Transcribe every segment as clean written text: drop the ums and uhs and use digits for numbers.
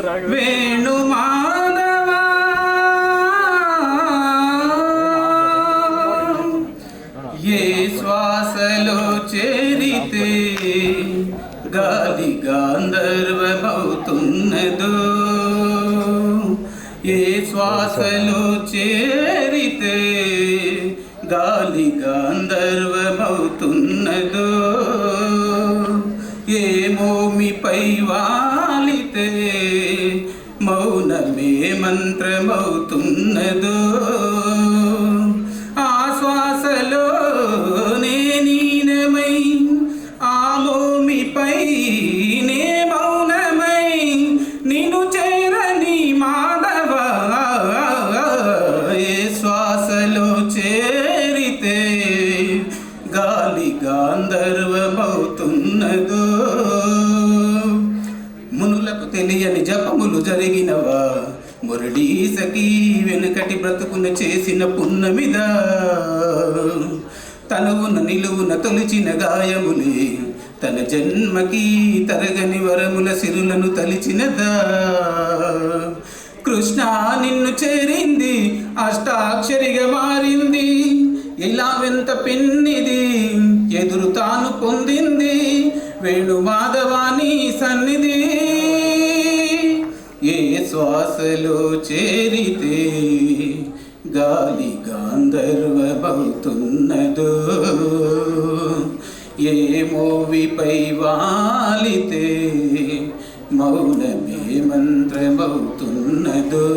వేణు మాధవా ఏ శ్వాసలో చేరితే గాలి గాంధర్వమవుతున్నదో, ఏ శ్వాసలో చేరితే గాలి గాంధర్వమవుతున్నదో, ఏ మోమిపై వాలితే మౌనమే మంత్రమవుతున్నదో, ఆ శ్వాసలో నేనీనమై ఆ మోమిపై నే మౌనమై నిన్ను చేరని మాధవ, ఏ శ్వాసలో చేరితే గాలి గాంధర్వమవుతున్నదో. మునులకు తెలియని జపములు జరిగినవా, మురళీ సఖీ వెనుకటి బ్రతుకున చేసిన పున్నమిదా, తనువున నిలువున తొలిచిన గాయములే తన జన్మకి తరగని వరముల సిరులను తలిచినదా. కృష్ణ నిన్ను చేరింది అష్టాక్షరిగా మారింది, ఇలా వెంత పిన్నిది ఎదురు తాను పొందింది వేణు మాధవాని సన్నిధి. ఏ శ్వాసలో చేరితే గాలి గాంధర్వమవుతున్నదో, ఏ మోవిపై వాలితే మౌనమే మంత్రమవుతున్నదో.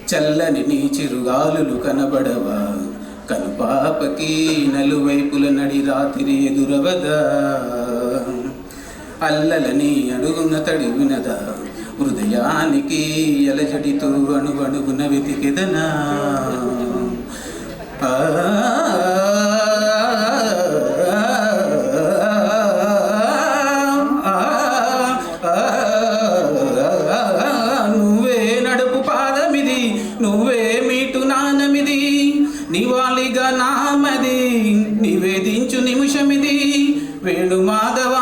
చల్లని నీ చిరుగాలులు కనబడవా, కనుపాపకి నలువైపుల నడి రాత్రి ఎదురవదా, అల్లలని అడుగున తడి వినదా, హృదయానికి ఎలజడితో అణువణుగున వెతికెదనా. నువ్వే నడుపు పాదమిది, నువ్వే మీటు నానమిది, నివాళిగా నామది నివేదించు నిమిషమిది వేణు మాధవ.